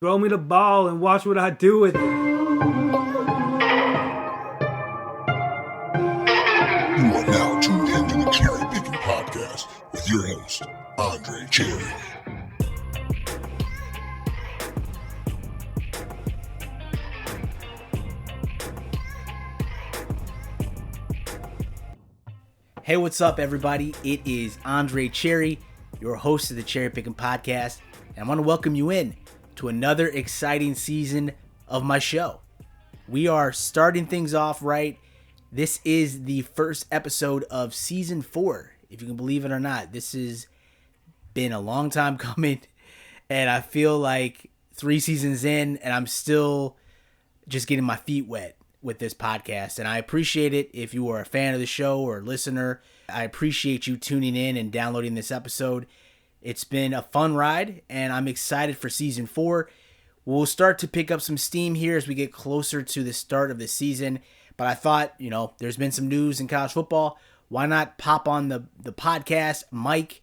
Throw me the ball and watch what I do with it. You are now tuned into the CherryPickin podcast with your host, Andre Cherry. Hey, what's up, everybody? It is Andre Cherry, your host of the CherryPickin podcast, and I want to welcome you in to another exciting season of my show. We are starting things off right. This is the first episode of season 4, if you can believe it or not. This has been a long time coming, and I feel like 3 seasons in, and I'm still just getting my feet wet with this podcast, and I appreciate it if you are a fan of the show or a listener. I appreciate you tuning in and downloading this episode. It's been a fun ride, and I'm excited for season 4. We'll start to pick up some steam here as we get closer to the start of the season, but I thought, there's been some news in college football. Why not pop on the podcast mic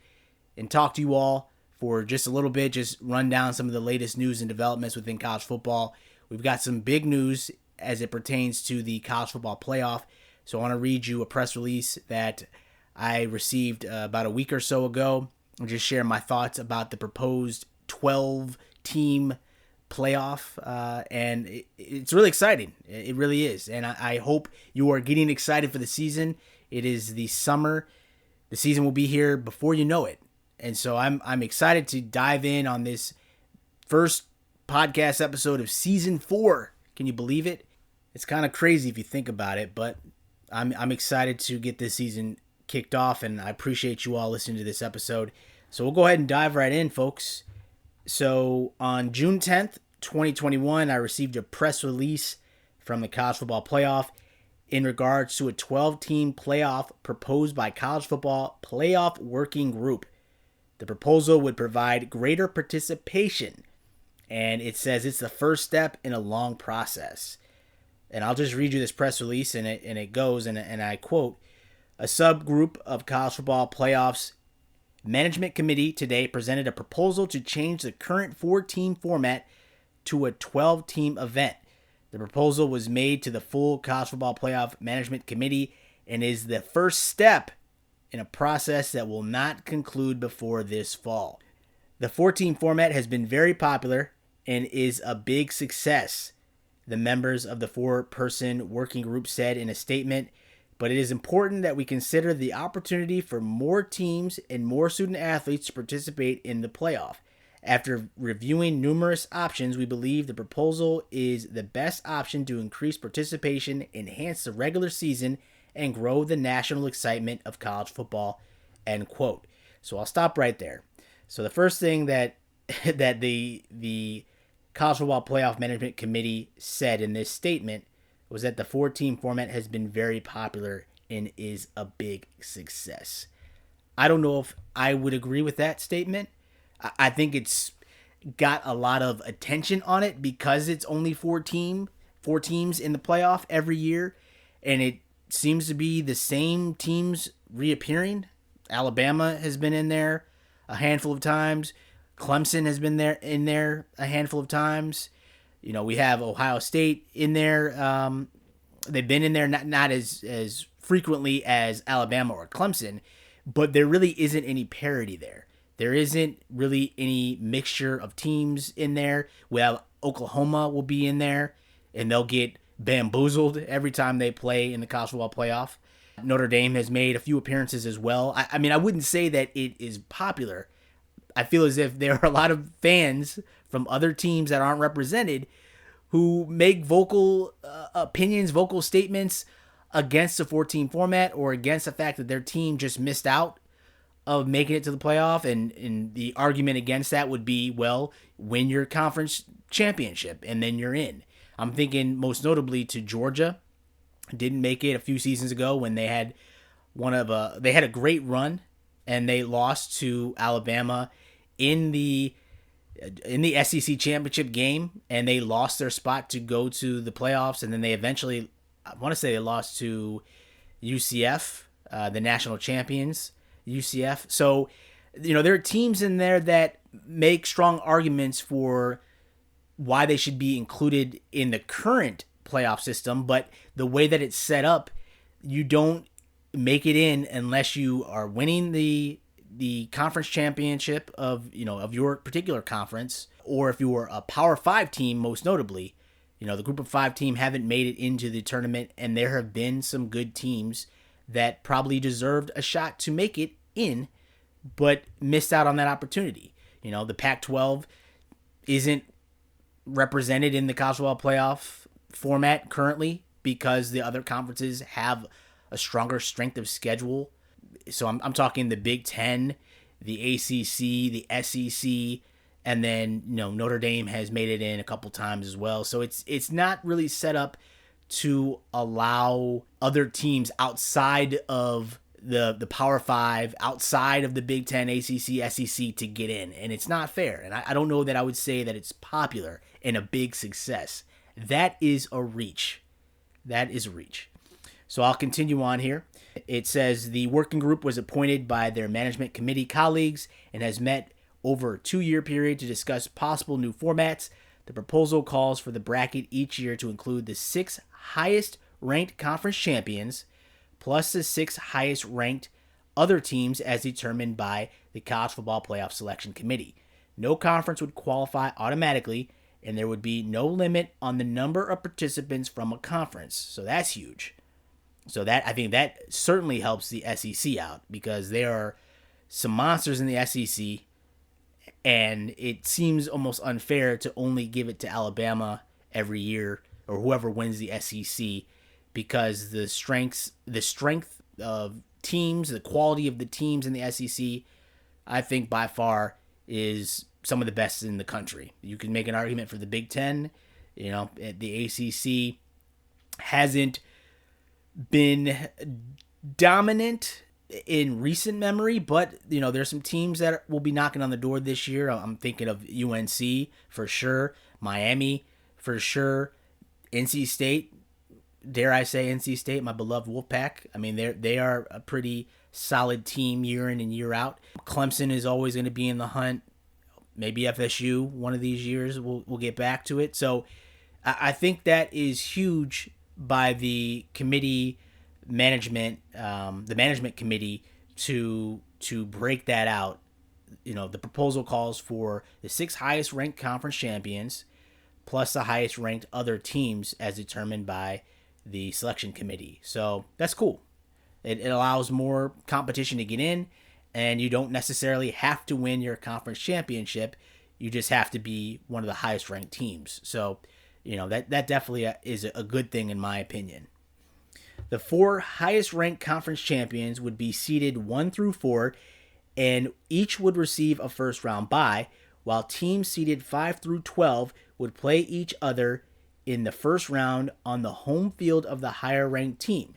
and talk to you all for just a little bit, just run down some of the latest news and developments within college football. We've got some big news as it pertains to the college football playoff. So I want to read you a press release that I received about a week or so ago and just share my thoughts about the proposed 12-team playoff. And it's really exciting. It really is. And I hope you are getting excited for the season. It is the summer. The season will be here before you know it. And so I'm excited to dive in on this first podcast episode of season 4. Can you believe it? It's kind of crazy if you think about it, but I'm excited to get this season kicked off, and I appreciate you all listening to this episode. So we'll go ahead and dive right in, folks. So on June 10th, 2021, I received a press release from the College Football Playoff in regards to a 12-team playoff proposed by College Football Playoff Working Group. The proposal would provide greater participation, and it says it's the first step in a long process. And I'll just read you this press release, and it goes, and I quote, "A subgroup of College Football Playoff's Management Committee today presented a proposal to change the current 4-team format to a 12-team event. The proposal was made to the full College Football Playoff Management Committee and is the first step in a process that will not conclude before this fall. The 4-team format has been very popular and is a big success," the members of the 4-person working group said in a statement, "but it is important that we consider the opportunity for more teams and more student athletes to participate in the playoff. After reviewing numerous options, we believe the proposal is the best option to increase participation, enhance the regular season, and grow the national excitement of college football," end quote. So I'll stop right there. So the first thing that the College Football Playoff Management Committee said in this statement was that the 4-team format has been very popular and is a big success. I don't know if I would agree with that statement. I think it's got a lot of attention on it because it's only 4 teams in the playoff every year, and it seems to be the same teams reappearing. Alabama has been in there a handful of times. Clemson has been in there a handful of times. We have Ohio State in there. They've been in there not as frequently as Alabama or Clemson, but there really isn't any parity there. There isn't really any mixture of teams in there. Well, Oklahoma will be in there, and they'll get bamboozled every time they play in the college football playoff. Notre Dame has made a few appearances as well. I mean, I wouldn't say that it is popular. I feel as if there are a lot of fans from other teams that aren't represented who make vocal opinions, vocal statements against the 4-team format or against the fact that their team just missed out of making it to the playoff. And the argument against that would be, well, win your conference championship and then you're in. I'm thinking most notably to Georgia. Didn't make it a few seasons ago when they had they had a great run and they lost to Alabama in the SEC championship game, and they lost their spot to go to the playoffs. And then they eventually, I want to say they lost to UCF, the national champions, UCF. So, there are teams in there that make strong arguments for why they should be included in the current playoff system, but the way that it's set up, you don't make it in unless you are winning the conference championship of your particular conference, or if you were a Power 5 team, most notably. The Group of 5 team haven't made it into the tournament, and there have been some good teams that probably deserved a shot to make it in, but missed out on that opportunity. The Pac-12 isn't represented in the college football playoff format currently because the other conferences have a stronger strength of schedule. So I'm talking the Big Ten, the ACC, the SEC, and then Notre Dame has made it in a couple times as well. So it's not really set up to allow other teams outside of the Power 5, outside of the Big Ten, ACC, SEC to get in. And it's not fair. And I don't know that I would say that it's popular and a big success. That is a reach. That is a reach. So I'll continue on here. It says the working group was appointed by their management committee colleagues and has met over a 2-year period to discuss possible new formats. The proposal calls for the bracket each year to include the 6 highest ranked conference champions plus the 6 highest ranked other teams as determined by the College Football Playoff Selection Committee. No conference would qualify automatically, and there would be no limit on the number of participants from a conference. So that's huge. So I think that certainly helps the SEC out, because there are some monsters in the SEC, and it seems almost unfair to only give it to Alabama every year, or whoever wins the SEC, because the strength of teams, the quality of the teams in the SEC, I think by far is some of the best in the country. You can make an argument for the Big Ten. The ACC hasn't been dominant in recent memory, but there's some teams that will be knocking on the door this year. I'm thinking of UNC for sure, Miami for sure, NC State, dare I say NC State, my beloved Wolfpack. I mean, they are a pretty solid team year in and year out. Clemson is always going to be in the hunt. Maybe FSU one of these years. We'll get back to it. So I think that is huge by the committee management, the management committee, to break that out. The proposal calls for the 6 highest ranked conference champions plus the highest ranked other teams as determined by the selection committee. So that's cool. It allows more competition to get in, and you don't necessarily have to win your conference championship. You just have to be one of the highest ranked teams. So that definitely is a good thing in my opinion. The 4 highest ranked conference champions would be seeded 1 through 4, and each would receive a first round bye, while teams seeded 5 through 12 would play each other in the first round on the home field of the higher ranked team.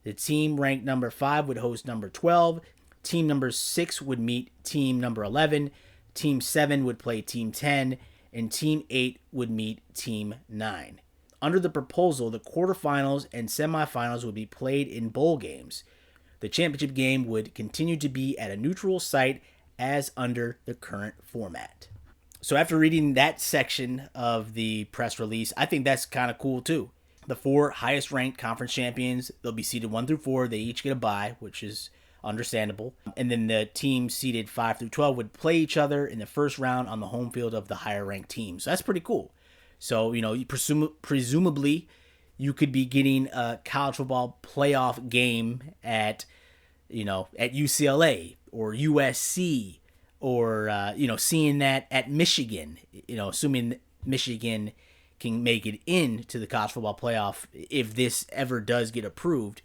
The team ranked number 5 would host number 12, team number 6 would meet team number 11, team 7 would play team 10, and team 8 would meet team 9. Under the proposal, the quarterfinals and semifinals would be played in bowl games. The championship game would continue to be at a neutral site as under the current format. So after reading that section of the press release, I think that's kind of cool too. The 4 highest ranked conference champions, they'll be seeded 1 through 4. They each get a bye, which is understandable. And then the teams seeded 5 through 12 would play each other in the first round on the home field of the higher ranked teams. So that's pretty cool. So, presumably you could be getting a college football playoff game at UCLA or USC, or, seeing that at Michigan, assuming Michigan can make it into the college football playoff if this ever does get approved.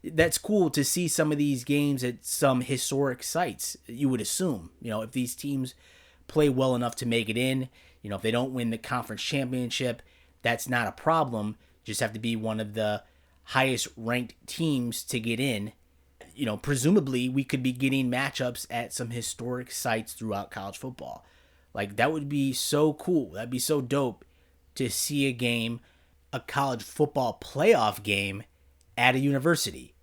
That's cool to see some of these games at some historic sites, you would assume. If these teams play well enough to make it in, if they don't win the conference championship, that's not a problem. You just have to be one of the highest ranked teams to get in. Presumably we could be getting matchups at some historic sites throughout college football. Like, that would be so cool. That'd be so dope to see a college football playoff game at a university.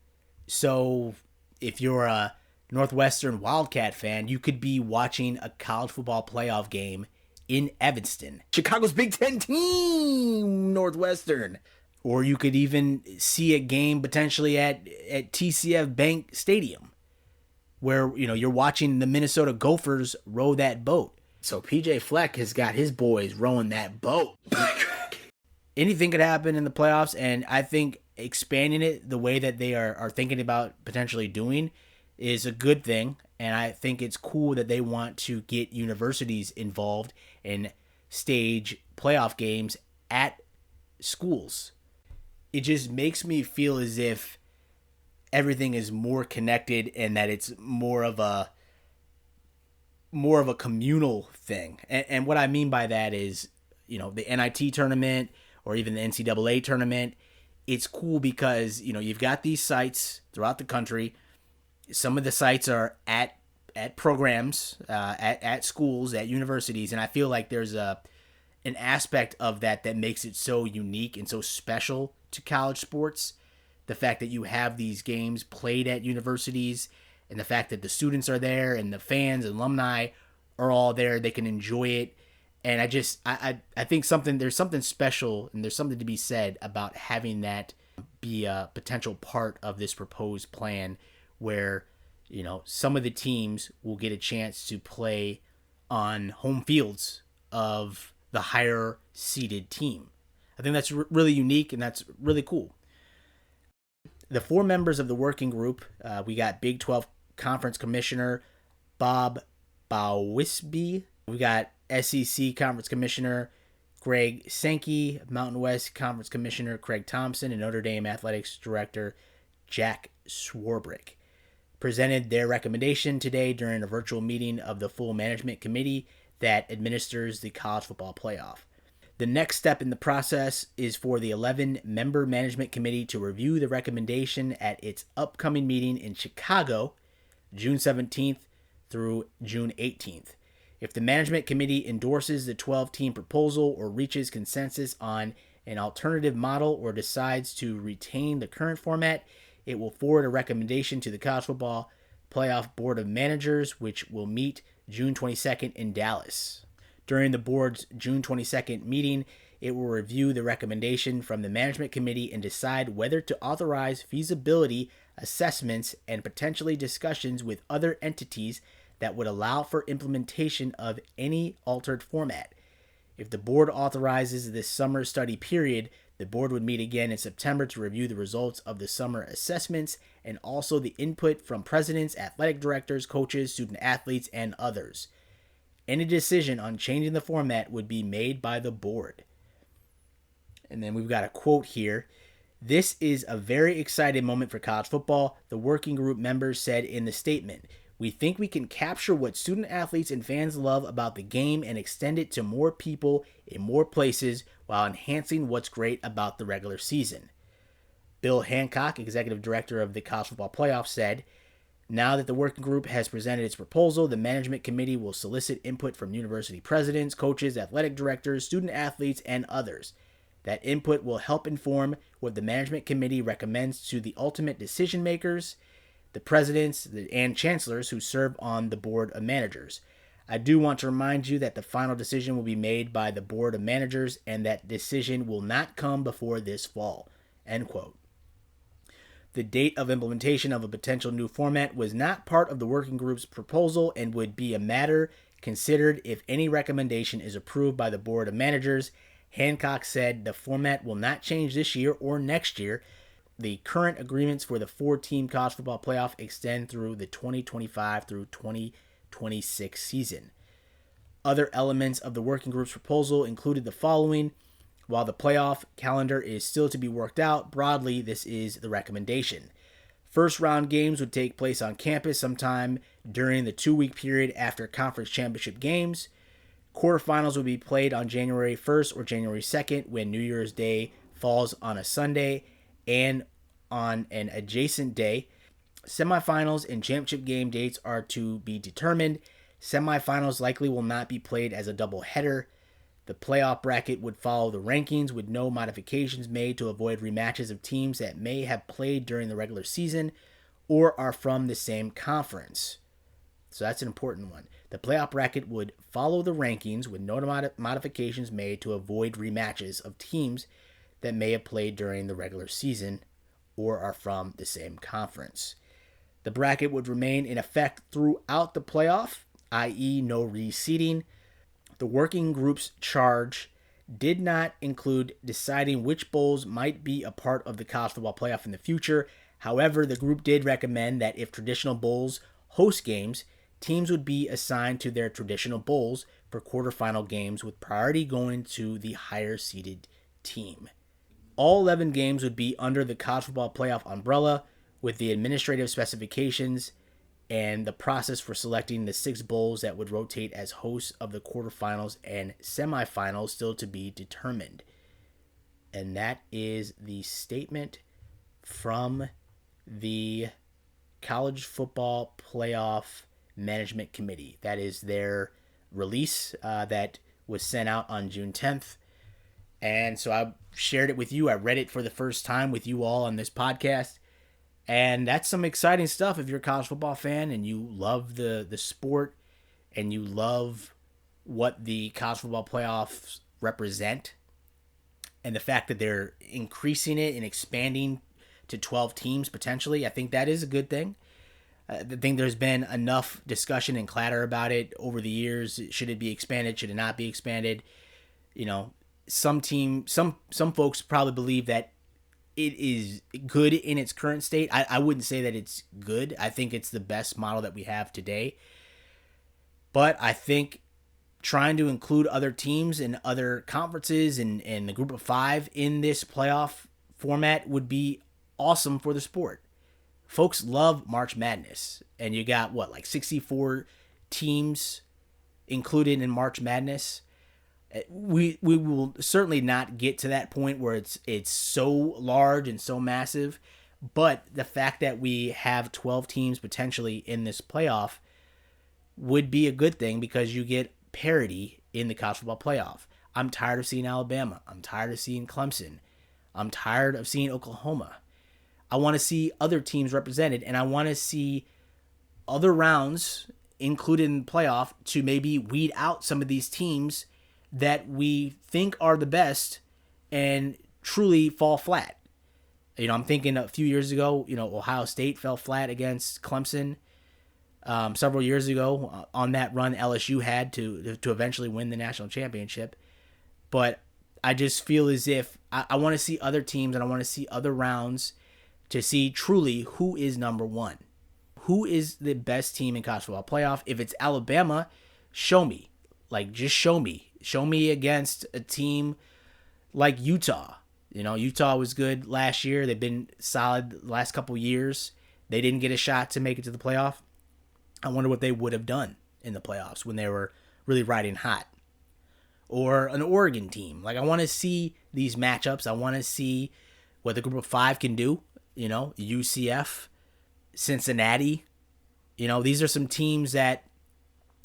So if you're a Northwestern Wildcat fan, you could be watching a college football playoff game in Evanston. Chicago's Big Ten team, Northwestern. Or you could even see a game potentially at TCF Bank Stadium, where you're watching the Minnesota Gophers row that boat. So PJ Fleck has got his boys rowing that boat. Anything could happen in the playoffs, and I think expanding it the way that they are thinking about potentially doing is a good thing. And I think it's cool that they want to get universities involved and stage playoff games at schools. It just makes me feel as if everything is more connected and that it's more of a communal thing. And what I mean by that is, the NIT tournament or even the NCAA tournament, it's cool because, you've got these sites throughout the country. Some of the sites are at programs, at schools, at universities, and I feel like there's an aspect of that makes it so unique and so special to college sports. The fact that you have these games played at universities, and the fact that the students are there and the fans and alumni are all there, they can enjoy it. And I think there's something special and there's something to be said about having that be a potential part of this proposed plan where, some of the teams will get a chance to play on home fields of the higher seeded team. I think that's really unique and that's really cool. The 4 members of the working group, we got Big 12 Conference Commissioner Bob Bowisby. We got SEC Conference Commissioner Greg Sankey, Mountain West Conference Commissioner Craig Thompson, and Notre Dame Athletics Director Jack Swarbrick. Presented their recommendation today during a virtual meeting of the full management committee that administers the college football playoff. The next step in the process is for the 11-member management committee to review the recommendation at its upcoming meeting in Chicago, June 17th through June 18th. If the management committee endorses the 12-team proposal or reaches consensus on an alternative model or decides to retain the current format, it will forward a recommendation to the College Football Playoff Board of Managers, which will meet June 22nd in Dallas. During the board's June 22nd meeting, it will review the recommendation from the management committee and decide whether to authorize feasibility assessments and potentially discussions with other entities that would allow for implementation of any altered format. If the board authorizes this summer study period, the board would meet again in September to review the results of the summer assessments and also the input from presidents, athletic directors, coaches, student athletes, and others. Any decision on changing the format would be made by the board. And then we've got a quote here. This is a very exciting moment for college football, the working group members said in the statement. We think we can capture what student athletes and fans love about the game and extend it to more people in more places while enhancing what's great about the regular season. Bill Hancock, executive director of the College Football Playoff, said, now that the working group has presented its proposal, the management committee will solicit input from university presidents, coaches, athletic directors, student athletes, and others. That input will help inform what the management committee recommends to the ultimate decision makers, the presidents and chancellors who serve on the board of managers. I do want to remind you that the final decision will be made by the board of managers and that decision will not come before this fall. End quote. The date of implementation of a potential new format was not part of the working group's proposal and would be a matter considered if any recommendation is approved by the board of managers. Hancock said the format will not change this year or next year. The current agreements for the 4-team college football playoff extend through the 2025 through 2026 season. Other elements of the working group's proposal included the following. While the playoff calendar is still to be worked out, broadly, this is the recommendation. First round games would take place on campus sometime during the 2-week period after conference championship games. Quarterfinals would be played on January 1st or January 2nd when New Year's Day falls on a Sunday and on an adjacent day. Semifinals and championship game dates are to be determined. Semifinals likely will not be played as a doubleheader. The playoff bracket would follow the rankings with no modifications made to avoid rematches of teams that may have played during the regular season or are from the same conference. So that's an important one. The playoff bracket would follow the rankings with no modifications made to avoid rematches of teams that may have played during the regular season or are from the same conference. The bracket would remain in effect throughout the playoff, i.e. no reseeding. The working group's charge did not include deciding which bowls might be a part of the college football playoff in the future. However, the group did recommend that if traditional bowls host games, teams would be assigned to their traditional bowls for quarterfinal games with priority going to the higher seeded team. All 11 games would be under the college football playoff umbrella, with the administrative specifications and the process for selecting the 6 bowls that would rotate as hosts of the quarterfinals and semifinals still to be determined. And that is the statement from the College Football Playoff Management Committee. That is their release that was sent out on June 10th. And so I shared it with you. I read it for the first time with you all on this podcast. And that's some exciting stuff if you're a college football fan and you love the sport and you love what the college football playoffs represent and the fact that they're increasing it and expanding to 12 teams potentially. I think that is a good thing. I think there's been enough discussion and clatter about it over the years. Should it be expanded? Should it not be expanded? You know, some folks probably believe that it is good in its current state. I wouldn't say that it's good. I think it's the best model that we have today. But I think trying to include other teams and other conferences and the group of 5 in this playoff format would be awesome for the sport. Folks love March Madness. And you got, 64 teams included in March Madness. We will certainly not get to that point where it's so large and so massive, but the fact that we have 12 teams potentially in this playoff would be a good thing because you get parity in the college football playoff. I'm tired of seeing Alabama. I'm tired of seeing Clemson. I'm tired of seeing Oklahoma. I want to see other teams represented, and I want to see other rounds included in the playoff to maybe weed out some of these teams that we think are the best and truly fall flat. You know, I'm thinking a few years ago, Ohio State fell flat against Clemson. Several years ago on that run LSU had to eventually win the national championship. But I just feel as if I want to see other teams and I want to see other rounds to see truly who is number one. Who is the best team in college football playoff? If it's Alabama, show me. Just show me. Show me against a team like Utah. Utah was good last year. They've been solid the last couple years. They didn't get a shot to make it to the playoff. I wonder what they would have done in the playoffs when they were really riding hot. Or an Oregon team. I want to see these matchups. I want to see what the group of 5 can do. UCF, Cincinnati. These are some teams that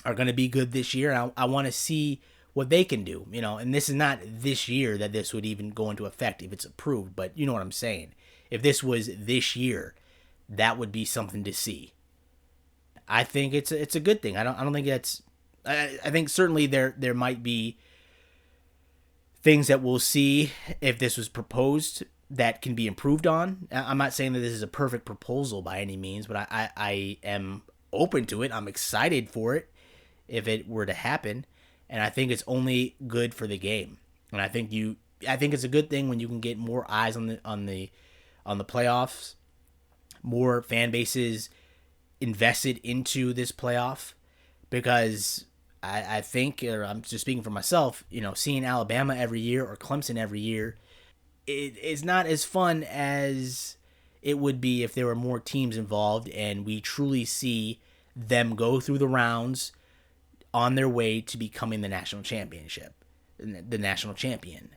are going to be good this year. I want to see what they can do, and this is not this year that this would even go into effect if it's approved, but you know what I'm saying. If this was this year, that would be something to see. I think it's a good thing. I don't think that's. I think certainly there might be things that we'll see if this was proposed that can be improved on. I'm not saying that this is a perfect proposal by any means, but I am open to it. I'm excited for it if it were to happen. And I think it's only good for the game. And I think it's a good thing when you can get more eyes on the playoffs, more fan bases invested into this playoff, because I think, or I'm just speaking for myself, seeing Alabama every year or Clemson every year, it is not as fun as it would be if there were more teams involved and we truly see them go through the rounds on their way to becoming the national championship, the national champion.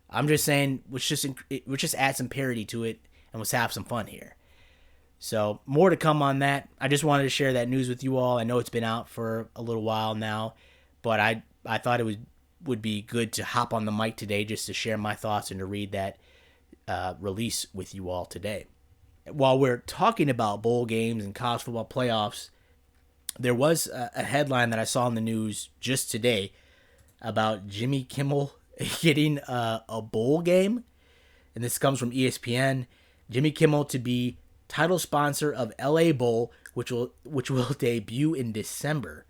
I'm just saying, let's just add some parity to it and let's have some fun here. So more to come on that. I just wanted to share that news with you all. I know it's been out for a little while now, but I thought it would be good to hop on the mic today just to share my thoughts and to read that release with you all today. While we're talking about bowl games and college football playoffs, There was a headline that I saw in the news just today about Jimmy Kimmel getting a bowl game, and this comes from ESPN. Jimmy Kimmel to be title sponsor of LA Bowl, which will debut in December.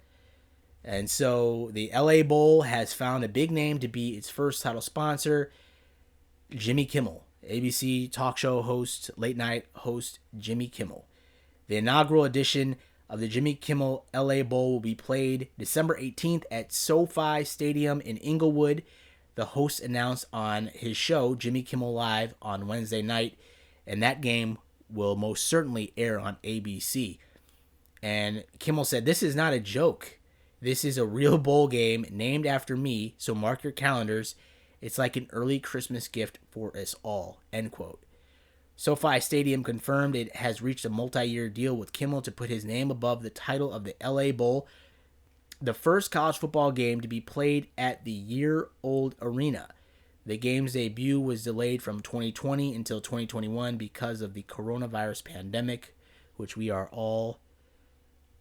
And so the LA Bowl has found a big name to be its first title sponsor, Jimmy Kimmel, ABC talk show host, late night host Jimmy Kimmel. The inaugural edition of the Jimmy Kimmel LA Bowl will be played December 18th at SoFi Stadium in Inglewood. The host announced on his show, Jimmy Kimmel Live, on Wednesday night, and that game will most certainly air on ABC. And Kimmel said, "This is not a joke. This is a real bowl game named after me, so mark your calendars. It's like an early Christmas gift for us all," end quote. SoFi Stadium confirmed it has reached a multi-year deal with Kimmel to put his name above the title of the LA Bowl, the first college football game to be played at the year-old arena. The game's debut was delayed from 2020 until 2021 because of the coronavirus pandemic, which we are all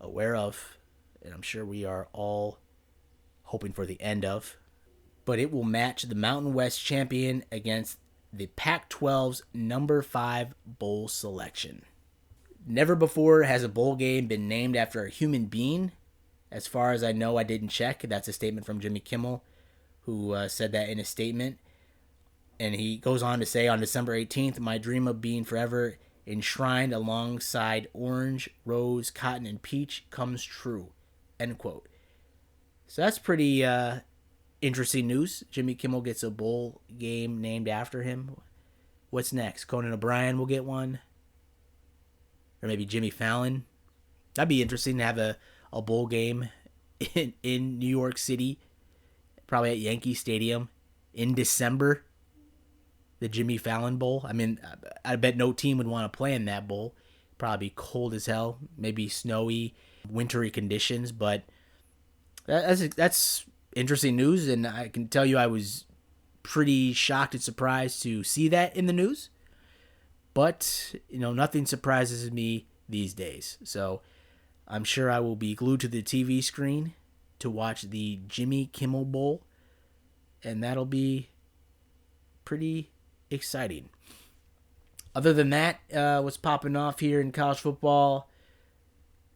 aware of, and I'm sure we are all hoping for the end of. But it will match the Mountain West champion against the Pac-12's number 5 bowl selection. Never before has a bowl game been named after a human being. As far as I know, I didn't check. That's a statement from Jimmy Kimmel, who said that in a statement. And he goes on to say, on December 18th, my dream of being forever enshrined alongside orange, rose, cotton, and peach comes true, end quote. So that's pretty interesting news. Jimmy Kimmel gets a bowl game named after him. What's next? Conan O'Brien will get one? Or maybe Jimmy Fallon? That'd be interesting to have a bowl game in New York City, probably at Yankee Stadium in December. The Jimmy Fallon Bowl. I mean, I bet no team would want to play in that bowl. Probably cold as hell, maybe snowy, wintry conditions, but that's interesting news, and I can tell you I was pretty shocked and surprised to see that in the news. But, nothing surprises me these days. So I'm sure I will be glued to the TV screen to watch the Jimmy Kimmel Bowl, and that'll be pretty exciting. Other than that, what's popping off here in college football?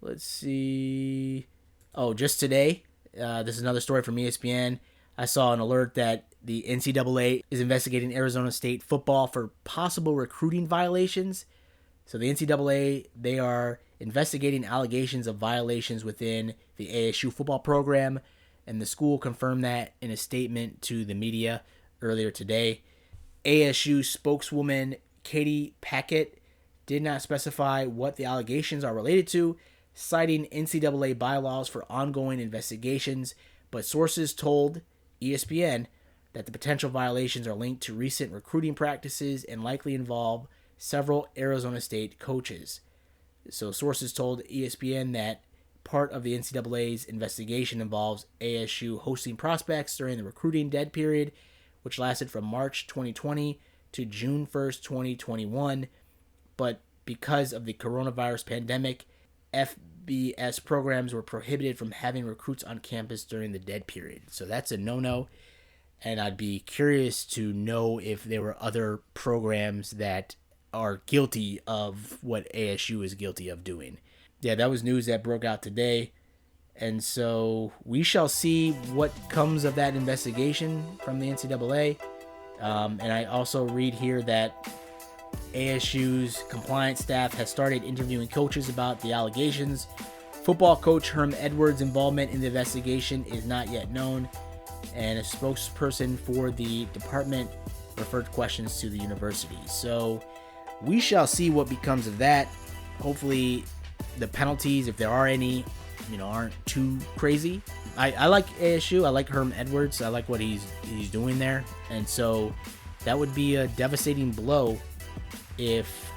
Let's see. Oh, just today, this is another story from ESPN. I saw an alert that the NCAA is investigating Arizona State football for possible recruiting violations. So the NCAA, they are investigating allegations of violations within the ASU football program, and the school confirmed that in a statement to the media earlier today. ASU spokeswoman Katie Packett did not specify what the allegations are related to, citing NCAA bylaws for ongoing investigations, but sources told ESPN that the potential violations are linked to recent recruiting practices and likely involve several Arizona State coaches. So sources told ESPN that part of the NCAA's investigation involves ASU hosting prospects during the recruiting dead period, which lasted from March 2020 to June 1st, 2021. But because of the coronavirus pandemic, FBS programs were prohibited from having recruits on campus during the dead period. So that's a no-no. And I'd be curious to know if there were other programs that are guilty of what ASU is guilty of doing. Yeah, that was news that broke out today. And so we shall see what comes of that investigation from the NCAA. And I also read here that ASU's compliance staff has started interviewing coaches about the allegations. Football coach Herm Edwards' involvement in the investigation is not yet known, and a spokesperson for the department referred questions to the university. So we shall see what becomes of that. Hopefully the penalties, if there are any, aren't too crazy. I like ASU. I like Herm Edwards. I like what he's doing there. And so that would be a devastating blow if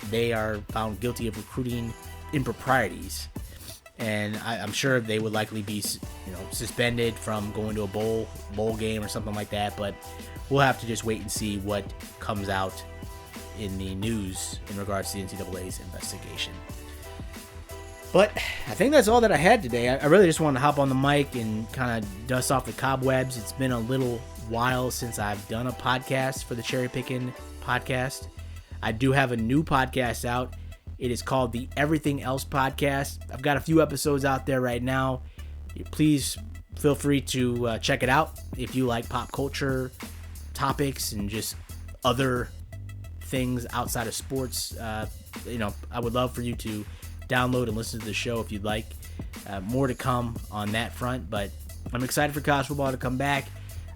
they are found guilty of recruiting improprieties. And I'm sure they would likely be, suspended from going to a bowl game or something like that. But we'll have to just wait and see what comes out in the news in regards to the NCAA's investigation. But I think that's all that I had today. I really just wanted to hop on the mic and kind of dust off the cobwebs. It's been a little while since I've done a podcast for the CherryPickin podcast. I do have a new podcast out. It is called the Everything Else Podcast. I've got a few episodes out there right now. Please feel free to check it out if you like pop culture topics and just other things outside of sports. I would love for you to download and listen to the show if you'd like. More to come on that front, but I'm excited for college football to come back.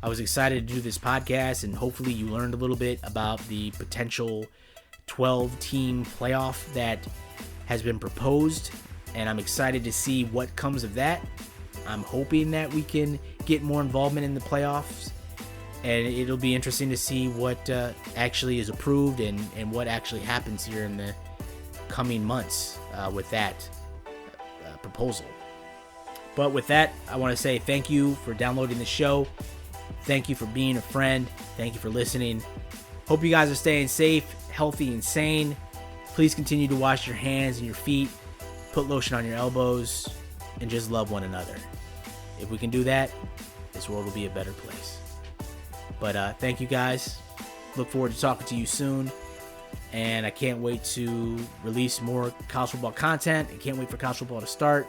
I was excited to do this podcast, and hopefully you learned a little bit about the potential 12-team playoff that has been proposed, and I'm excited to see what comes of that. I'm hoping that we can get more involvement in the playoffs, and it'll be interesting to see what actually is approved and what actually happens here in the coming months with that proposal. But with that, I want to say thank you for downloading the show. Thank you for being a friend. Thank you for listening. Hope you guys are staying safe, healthy, and sane. Please continue to wash your hands and your feet, put lotion on your elbows, and just love one another. If we can do that, this world will be a better place. But thank you guys. Look forward to talking to you soon. And I can't wait to release more college football content. I can't wait for college football to start.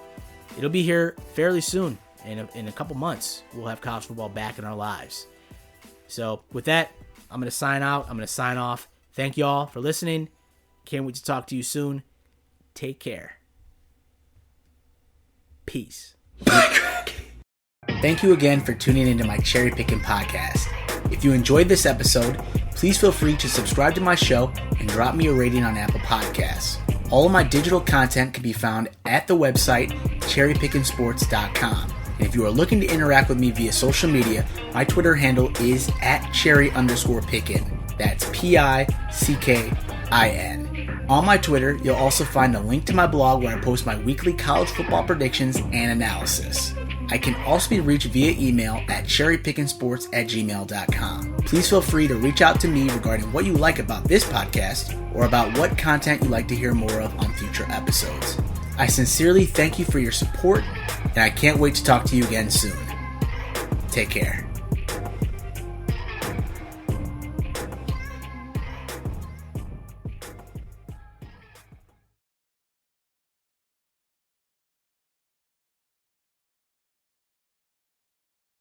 It'll be here fairly soon. In a couple months, we'll have college football back in our lives. So with that, I'm going to sign out. I'm going to sign off. Thank you all for listening. Can't wait to talk to you soon. Take care. Peace. Thank you again for tuning into my CherryPickin podcast. If you enjoyed this episode, please feel free to subscribe to my show and drop me a rating on Apple Podcasts. All of my digital content can be found at the website CherryPickinSports.com. And if you are looking to interact with me via social media, my Twitter handle is @Cherry_Pickin. That's PICKIN. On my Twitter, you'll also find a link to my blog where I post my weekly college football predictions and analysis. I can also be reached via email at CherryPickinSports@gmail.com. Please feel free to reach out to me regarding what you like about this podcast or about what content you'd like to hear more of on future episodes. I sincerely thank you for your support, and I can't wait to talk to you again soon. Take care.